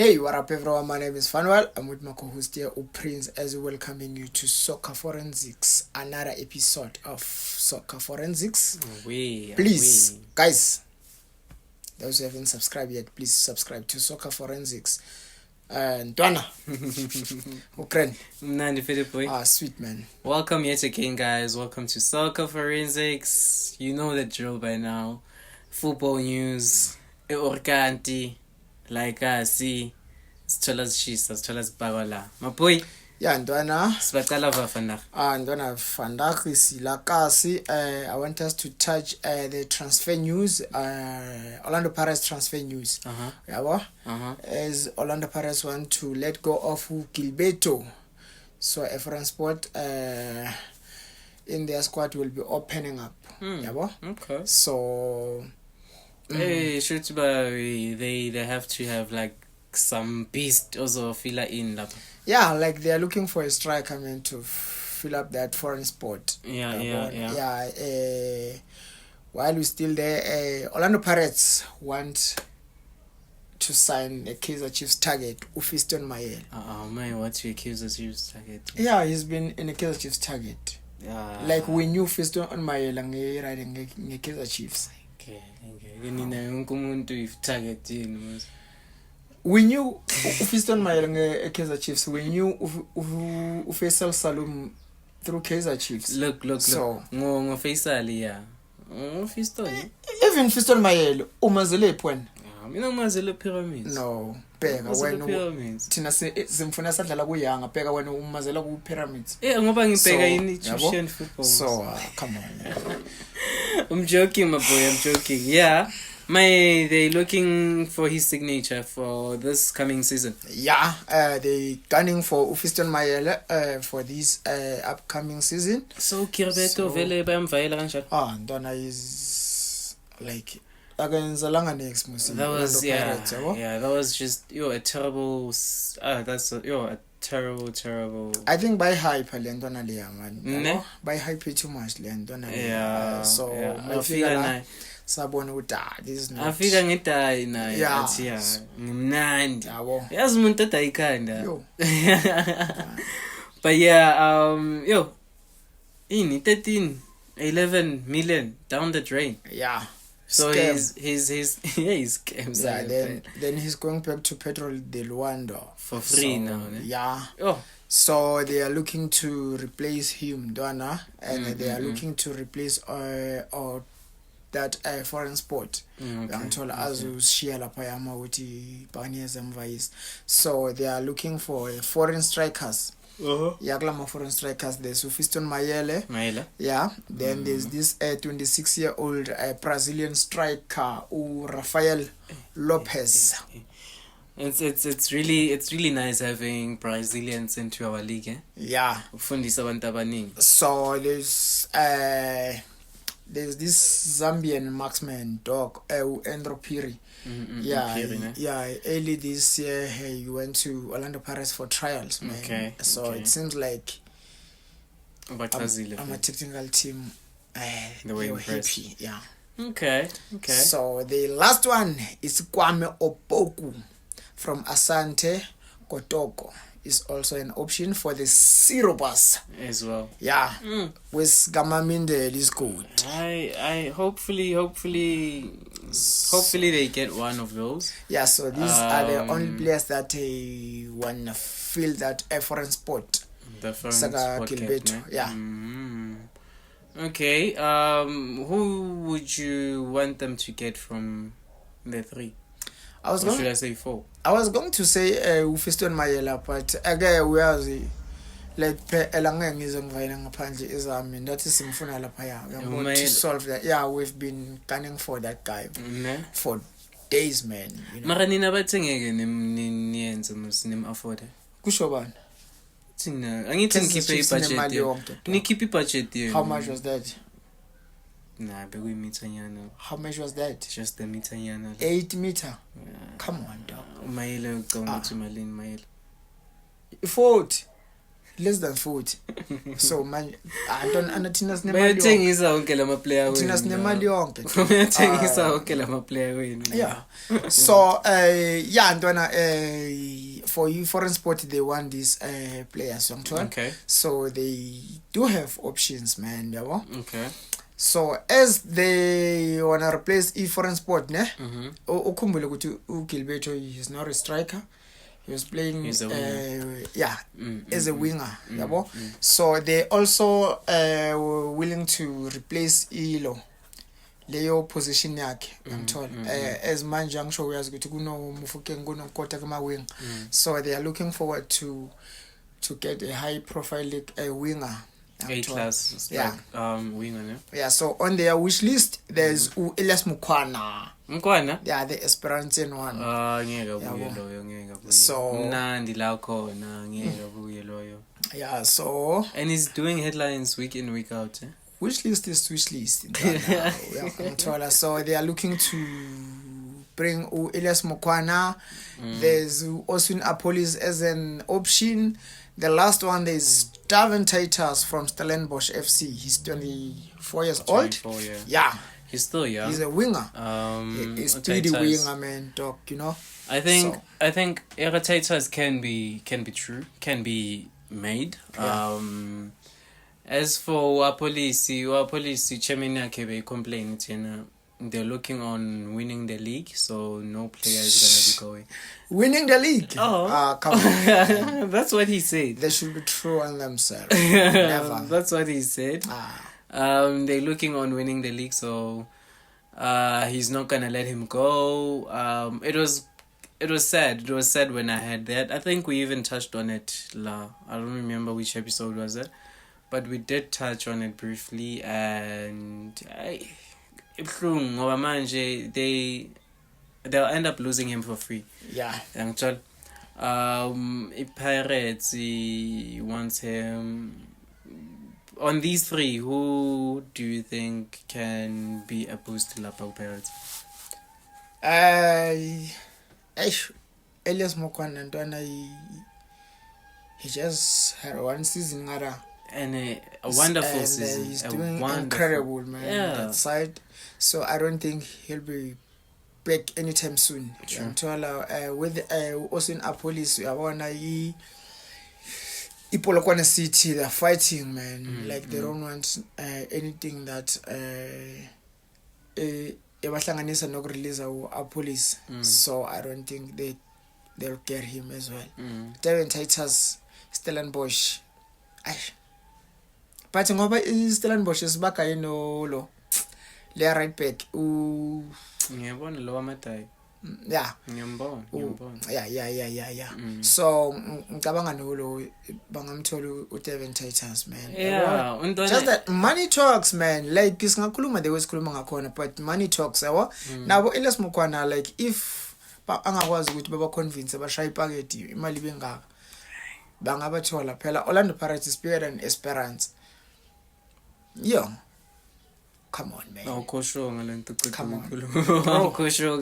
Hey, what up everyone? My name is Fanuel. I'm with my co-host here, Prince, as we welcoming you to Soccer Forensics, another episode of Soccer Forensics. Please, guys, those who haven't subscribed yet, please subscribe to Soccer Forensics. Ntwana, Ukraine. Mnandi Philip. Sweet man. Welcome yet again, guys. Welcome to Soccer Forensics. You know the drill by now. Football news, orkanti, like see, sithola sishisa, sithola sibakala. Maboy. Yeah, Ntwana. Sibaqala vafana. Ntwana Fandaki Silakasi. I want us to touch the transfer news. Orlando Pirates transfer news. As Orlando Pirates want to let go of Gilberto. So Efren Sport in their squad will be opening up. Okay. So hey, they have to have like some beast also fill in up. Yeah, like they are looking for a striker, to fill up that foreign spot. Yeah. While we're still there, Orlando Pirates want to sign a Kaizer Chiefs target, Fiston Mayele. Man, what's your Kaizer Chiefs target? Yeah, he's been in a Kaizer Chiefs target. Like we knew Fiston Mayele riding a Kaizer Chiefs. Okay. Target. We knew Fiston Mayele Kaizer Chiefs. We knew Faisal Salum through Kaizer Chiefs. Look. So no Faisal, yeah. Fiston. Even Fiston Mayele, umazele pwen. Mina umazele Pyramids. No, bheka wena thina simfuna sadlala kuyanga bheka wena umazela ku Pyramids. Ngoba ngibheka Egyptian football. So come on. I'm joking, my boy. I'm joking. Yeah. They looking for his signature for this coming season. Yeah, they gunning for Fiston Mayele for this upcoming season. So Gilberto vele bayamvayela kanjalo. Ntwana is like against Zalanga next season. That was that was just a terrible. That's a terrible. I think by hype le ntwana le man. By hype too much le ntwana le. Yeah. So I feel sabona ukuthi this is not afika ngedayi naye athi ngimnandi yazi umuntu adayikhanda but yeah 11 million down the drain. So he's scams. Then he's going back to Petrol de Luanda for free now. So they are looking to replace him, Dwana, and they are looking to replace that foreign sport. So they are looking for foreign strikers. Foreign strikers. There's Fiston Mayele. Yeah. Then there's this 26-year-old Brazilian striker, Rafael Lopez. It's really nice having Brazilians into our league. Yeah. So there's this Zambian marksman dog, Andrew Piri. Early this year he went to Orlando Pirates for trials, man. It seems like I'm a technical team. The way happy. Okay. So the last one is Kwame Opoku from Asante Kotoko. Is also an option for the Sirobas as well. With Gamaminde is good. I hopefully they get one of those. So these are the only players that want to fill that foreign spot. The foreign spot Gilberto. Okay. Who would you want them to get from the three? Should I say four? I was going to say Fiston Mayele, but again we are like elanga ngizongivayela ngaphandle izami that is simfuna lapha to solve that. We've been gunning for that guy for days, man. Mara nina bathengeke niyenze nim afford. Kusho bani? Thina angithi ngikhiphe budget. How much was that? Nah, but we meter yana. How much was that? Just the meter yana. 8 meter. Come on, dog. Mayele going to Malin Mayele. 40. less than 40. So man, thina sinemali bayathengisa wonke lama player wenu. Thina sinemali yonke. Bayathengisa wonke lama player wenu. Yeah. So yeah, ntwana for you foreign sport they want these players, okay. So they do have options, man, yabo. Okay. So as they wanna replace foreign sport, ne? Ukhumbule ukuthi uGilberto is not a striker. He was playing as a winger, yabo. So they also were willing to replace Ilo. Leyo position yakhe ngithola as manje angisho uyazi ukuthi kuno Mufokeng kuno Kota kuma wing. So they are looking forward to get a high profile winger. A-class winger, ne? Yeah, so on their wish list there's Elias Mukwana. Yeah, the Esperantian one. Ngeke buye loyo, ngeke buye. So mnandi la khona, ngeke buye loyo. Yeah, so and he's doing headlines week in week out, eh? Wish list is wish list. So they are looking to bring Elias Mukwana. There's Oswin Apolis as an option. The last one there's Darwin Titus from Stellenbosch FC. He's 24 years old. Yeah. He's still young. He's a winger. He's pretty winger, man, dog, you know. I think Titus can be true, can be made. Yeah. As for our policy chairman yakhe complain they're looking on winning the league, so no player is gonna be going. Winning the league? Oh, come on. That's what he said. They should be true on themselves. Never. That's what he said. They're looking on winning the league, so he's not gonna let him go. It was sad. It was sad when I had that. I think we even touched on it. I don't remember which episode was it, but we did touch on it briefly, and they'll end up losing him for free. Yeah. Pirates, he wants him. On these three, who do you think can be a boost to Lapa Pirates? Elias Mukwana, he just had one season, and a wonderful season. He's doing incredible, man. Yeah. That side. So I don't think he'll be back anytime soon. True. With Oswin Apolis, I wanna Polokwane City, they're fighting, man. They don't want anything that ebahlanganisa nokurelease Apolis. So I don't think they'll get him as well. Darwin Titus, Stellenbosch. But ngoba Stellenbosch isibaka lo le right back ngiyabona lo wamatai. Yeah. Ngiyambona. Yeah. So ngicabanga lo bangamthola uDarwin Titus, man. Yeah, just that money talks, man. Like singakhuluma the way sikhuluma ngakhona, but money talks, yabo. Nabo Elias Mukwana, like if angakwazi ukuthi baba convince abashaya ipackage imali bengaka bangabathola phela. Orlando Pirates is bigger than Esperance. Yeah. Come on, man. Come on.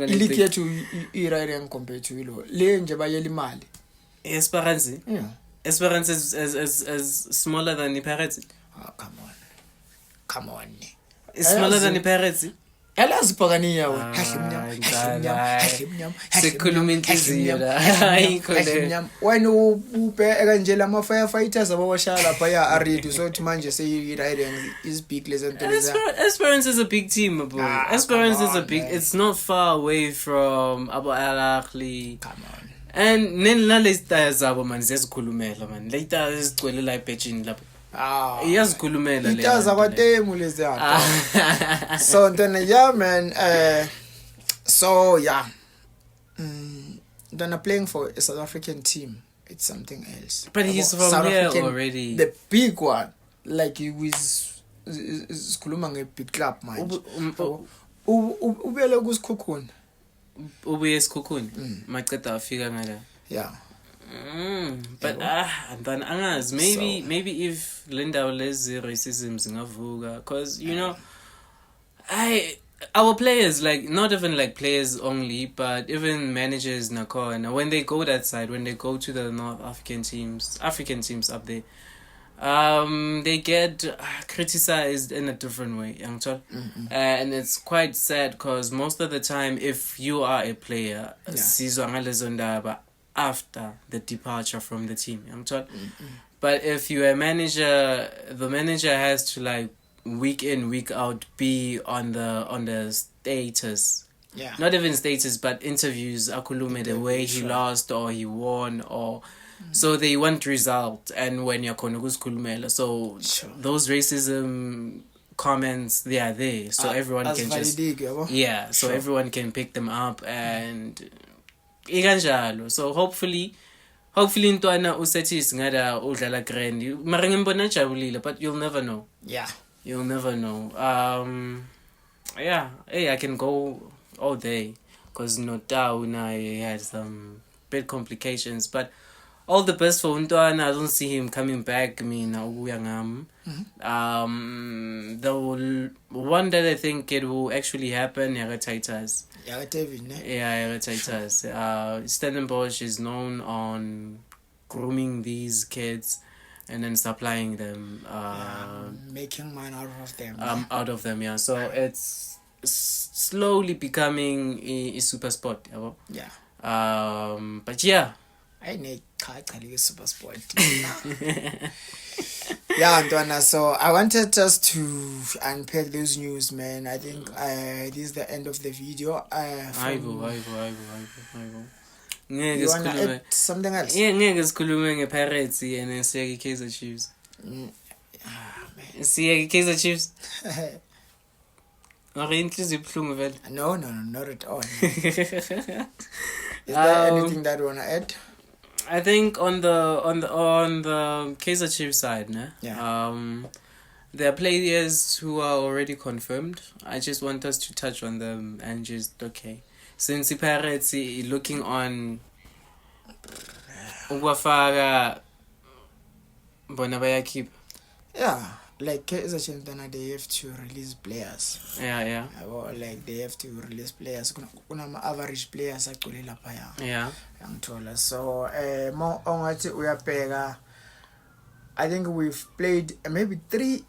Ilike yethu irayire compared to ilo. Le nje bayela imali. Esperance? Yeah. Esperance is smaller than the Pirates. Oh, come on. It's smaller than the Pirates. Elazi phakaniya wena. Sikhuluma inhliziyo la. Ayikho le. Wena ubheka nje lama firefighters abawashaya lapha ya-Aridi so uthi manje seyirayire is big lezento leza. Esperance is a big team, bro. Esperance is a big. It's not far away from Abu Al-Ahly. Come on. And nalezi tires zabo man zesikhulumela man. Le tires zigcwele la epagini lapha. Iyazikhulumela le. Itaza kwatemu lezi apha. So then yeah, man. So yeah. Then playing for a South African team, it's something else. But he's from South here African, already. The big one, like he was Kulumang a big club, man. Ubele kusikhukhuni. Ubuye esikhukhuni. Maqeda afika ngala. Yeah. But then angazi maybe if Linda lezi racism zingavuka, cause you know our players, like not even like players only, but even managers Nakona, when they go that side, when they go to the North African teams up there, they get criticized in a different way, and it's quite sad because most of the time, if you are a player, sizwa ngalezo ndaba after the departure from the team, but if you're a manager, the manager has to like week in week out be on the status, not even status but interviews akulume the way he lost or he won, or so they want result, and when you're khona ukuzikhulumela, so those racism comments, they are there, so everyone can just everyone can pick them up, and ikanjalo. So hopefully intwana usethi ngada udlala grand mara ngimbona jabulile, but you'll never know. You'll never know. I can go all day because I had some bit complications, but all the best for Untwana. I don't see him coming back. The one that I think it will actually happen, Titans. Titans. Stellenbosch is known on grooming these kids and then supplying them, making money out of them. So it's slowly becoming a super sport. But yeah, I need super sport. Ntwana, so I wanted just to unpack those news, man. I think this is the end of the video. You wanna add something else? Ngeke sikhulume ngePirates and siyeke Kaizer Chiefs. Siyeke Kaizer Chiefs. No, not at all. Is there anything that you wanna add? I think on the Kaizer Chiefs side, there are players who are already confirmed. I just want us to touch on them and just since Pirates looking on Ugwafara Bonabaya keep. Like Kaizer Chiefs, they have to release players. Like they have to release players. Kuna average players actually lapaya. So more on we are I think we've played maybe 3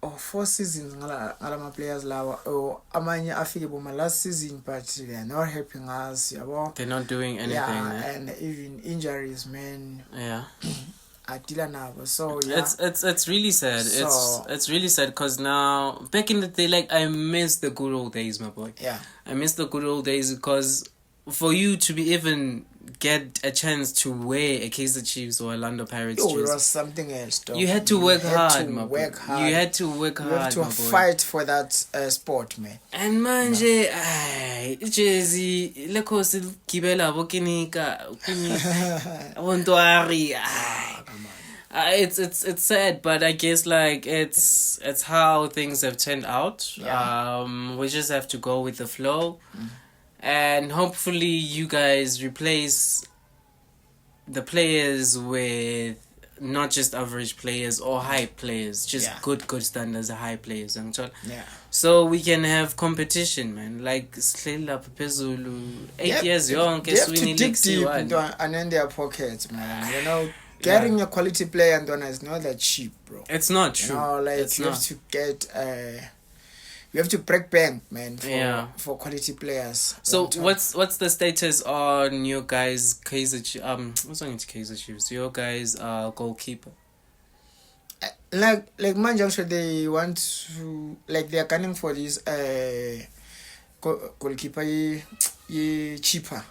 or 4 seasons ngala players lawa or amanye afike boma last season, but they are not helping us. They're not doing anything. And even injuries, man. So it's really sad. It's really sad because now back in the day, like I miss the good old days, my boy. I miss the good old days because for you to be even get a chance to wear a Kaizer Chiefs or Orlando Pirates jersey, it was something else, though. You had to work hard, my boy. You had to work hard. You have to fight for that sport, man. And manje, jersey, lekhosi gibela bokinika, abontwari, it's sad, but I guess like it's how things have turned out. We just have to go with the flow. And hopefully you guys replace the players with not just average players or high players, just good standards, high players. So we can have competition, man. Like Slila Pepezulu, 8 years young, they have to dig deep and in their pockets, man. Getting a quality player is not that cheap, bro. It's not true. Have to get you have to break bank, man, for quality players. So what's the status on your guys' Kaizer Chiefs? Your guys' goalkeeper. Like Manchester, they want to they are gunning for this goalkeeper cheaper.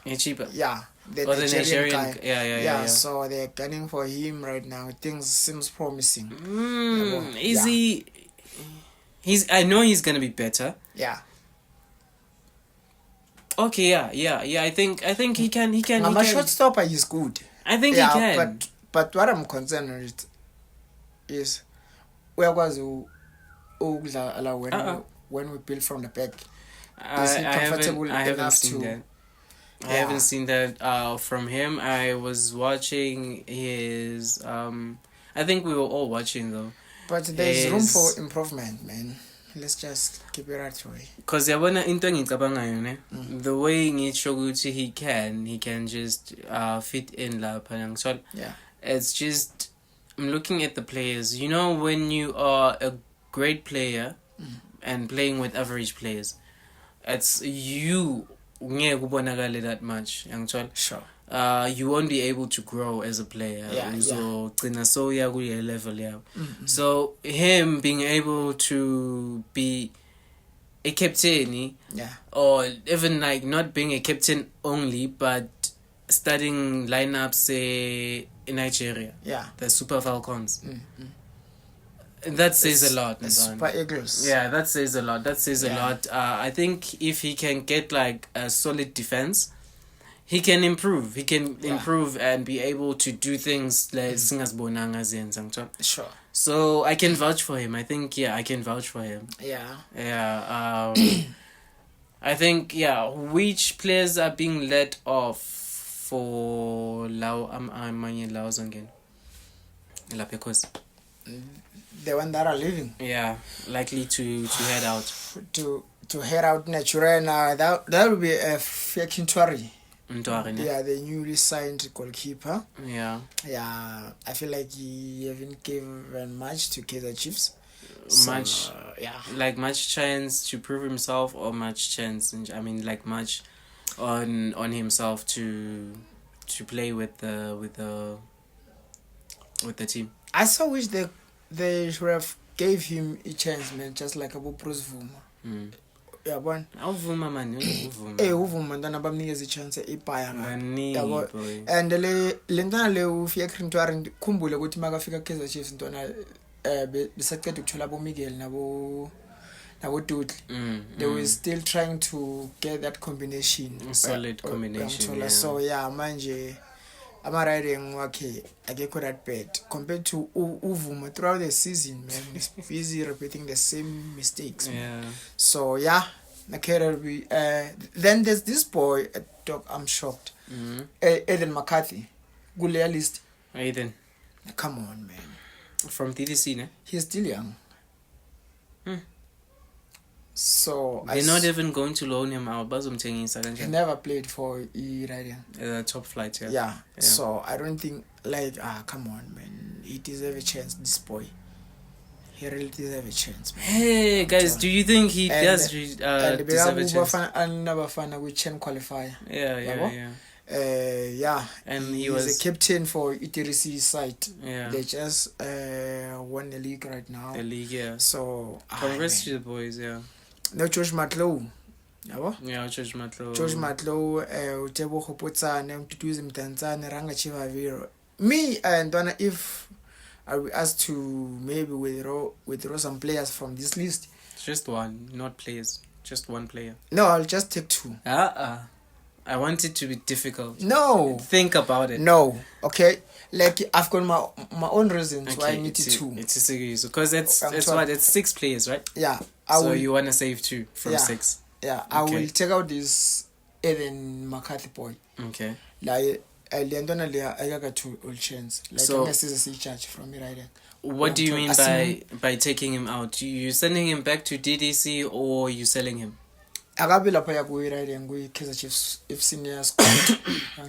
The Nigerian guy. So they're gunning for him right now. Things seems promising. Is he? I know he's gonna be better. Okay. I think he can. I'm a short stopper. He's good. I think he can. But what I'm concerned with is where was when we build from the back. Is he comfortable enough to? I haven't seen that from him. I was watching his. I think we were all watching though. But there's room for improvement, man. let's just keep it that way. Because yabona into engicabangayo ne, the way ngitsho ukuthi he can just fit in lapha ngithola. Yeah. It's just I'm looking at the players. You know, when you are a great player and playing with average players, it's you ngeke ubonakale that much ngithola. Sure. You won't be able to grow as a player. So level. So him being able to be a captain, or even like not being a captain only, but starting lineups, say in Nigeria, the Super Falcons. That says a lot. Super Eagles. Yeah, that says a lot. A lot. I think if he can get like a solid defense, he can improve. He can improve and be able to do things like singasbonanga zenza. Sure. So I can vouch for him. I think I can vouch for him. Yeah. I think which players are being let off for amanye laws again? Because the one that are leaving. Yeah, likely to head out. To head out naturally now. That would be a fake Ntwari. Yeah, the newly signed goalkeeper. Yeah, I feel like he haven't given much to Kaizer Chiefs. Much chance to prove himself, or much chance. I mean, like much on himself to play with the team. I so wish they should have gave him a chance, man. Just like Abu Bruce Vuma. Yabona awuvuma man uvuma ntwana bamnikeza ichance ibhaya yabo and le ntwana le ufika Ntwari khumbule ukuthi makafika Kaizer Chiefs ntwana besaceda ukuthola abo Miguel nabo Dudley. They were still trying to get that combination, solid combination. So manje ama-riding wakhe akekho that bad compared to Uvuma throughout the season, man. He's busy repeating the same mistakes, man. So then there's this boy, dog, I'm shocked. Eden McCarthy, Gulia list. Eden, come on, man. From TDC, ne? He's still young. So they're not even going to loan him out. He never played for Riding. Top flight, yeah. So I don't think come on, man. He deserves a chance. This boy, he really deserves a chance, man. Hey guys, do you think he does deserve a chance? And we can qualifier. And he was a captain for ETRC side. They just won the league right now. The league, So congrats to the boys, No, George Matlow. George Matlow. Utebo Khopotsane, Mtutuzi Mtanzane, Ranga Chivaviro. Me and Donna, if I will ask to maybe withdraw some players from this list. Just one, not players. Just one player. No, I'll just take two. I want it to be difficult. No. Think about it. No. Okay. Like I've got my own reasons why I need two. It's a serious because it's 6 players, right? Yeah. So you want to save 2 from 6. Yeah. I will take out this Eden McCarthy boy. Okay. Like I got 2 old chance. Like so, unless there's a charge from me right there. What do you mean by taking him out? You sending him back to DDC or you selling him? Akabe lapha ya kuyiriding kuyi-Kaizer Chiefs senior squad.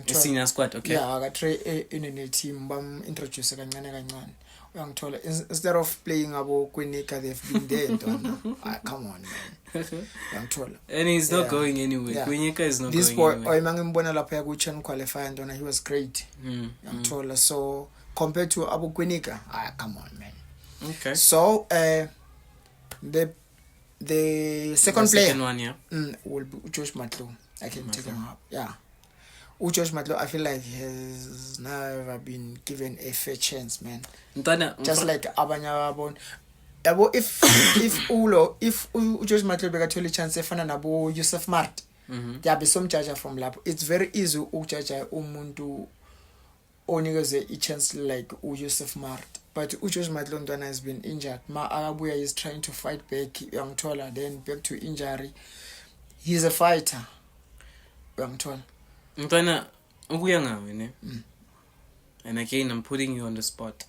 Senior squad, okay. Yeah, akatry in team bam-introduce kancane. Uyangithola instead of playing abo Kwinika, they've been there ntwana. Come on, man. Uyangithola. And he's not going anywhere. Kwinika is not this going anywhere. This boy mangimbona lapha ya ku-Chan qualifier ntwana, he was great. Uyangithola. So compared to abo Kwinika, come on, man. Okay. So the second player one, will be George Matlow. I can take him up. Yeah. George Matlow, I feel like he has never been given a fair chance, man. Just like Abanya Abon. If George Matlow begathola chance efana nabo Yusuf Mart, there be some judge from lab. It's very easy judge umuntu onikeze a chance like Yusuf Mart. But George Matlow ntwana has been injured. Agabuya is trying to fight back. Uyangithola, then back to injury. He's a fighter. Uyangithola. Ntwana ukuya ngawe ne. And again I'm putting you on the spot.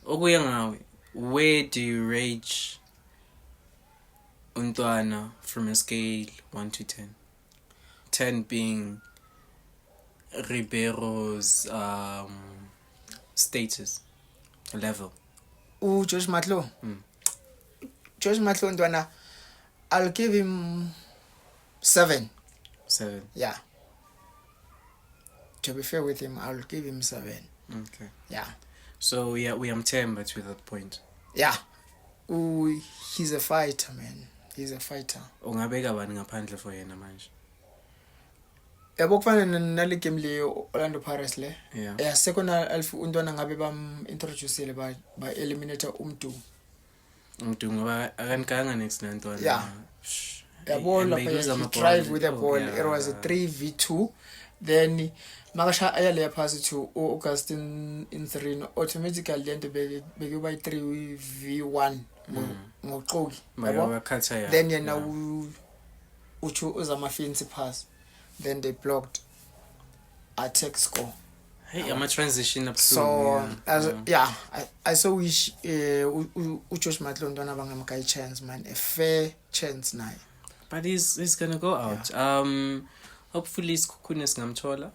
Ukuya ngawe, where do you rate Untwana from a scale 1 to 10. 10 being Ribeiro's status level. Josh Matlo. Josh Matlo Untwana, I'll give him 7. 7. Yeah. To be fair with him, I'll give him 7. Okay. Yeah. So yeah, we am 10 but with that point. Yeah. He's a fighter, man. He's a fighter. Ungabeka bani ngaphandle for yena manje? Yabo kufana nale game le Orlando Pirates le. Yeah. Second Alf Untwana ngabe bam introduce ba eliminate umdu. Umdu ngoba akankanga next na Ntwana. Yeah. Yabo lapha he drive with the ball. It was a 3v2. Then makasha ayale pass to Augustine in 3 automatically then beke by 3v1 ngoqoki yabo. Then yena uchu uzama fancy pass, then they blocked attack score. Hey, I'm a transition up so I so wish Josh Matlo Untwana bangamka a chance, man, a fair chance now. But he's gonna go out. Hopefully Skukunes ngamthola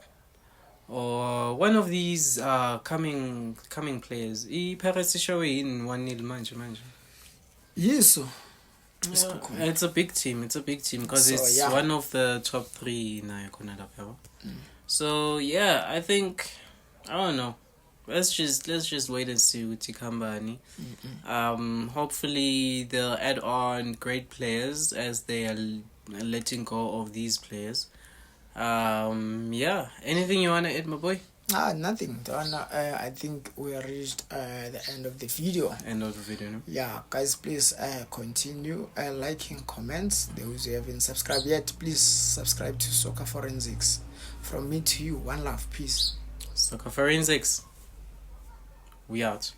or one of these coming players. Paris show in 1-0 manje. Yes. It's a big team. Because it's one of the top 3 na khona lapha. So yeah, I think I don't know. Let's just wait and see with Tikambani. Hopefully they'll add on great players as they are letting go of these players. Anything you want to add, my boy? Nothing. I think we have reached the end of the video. No? Yeah, guys, please continue liking, comments. Those who haven't subscribed yet, please subscribe to Soccer Forensics. From me to you, one love, peace. Soccer Forensics. We out.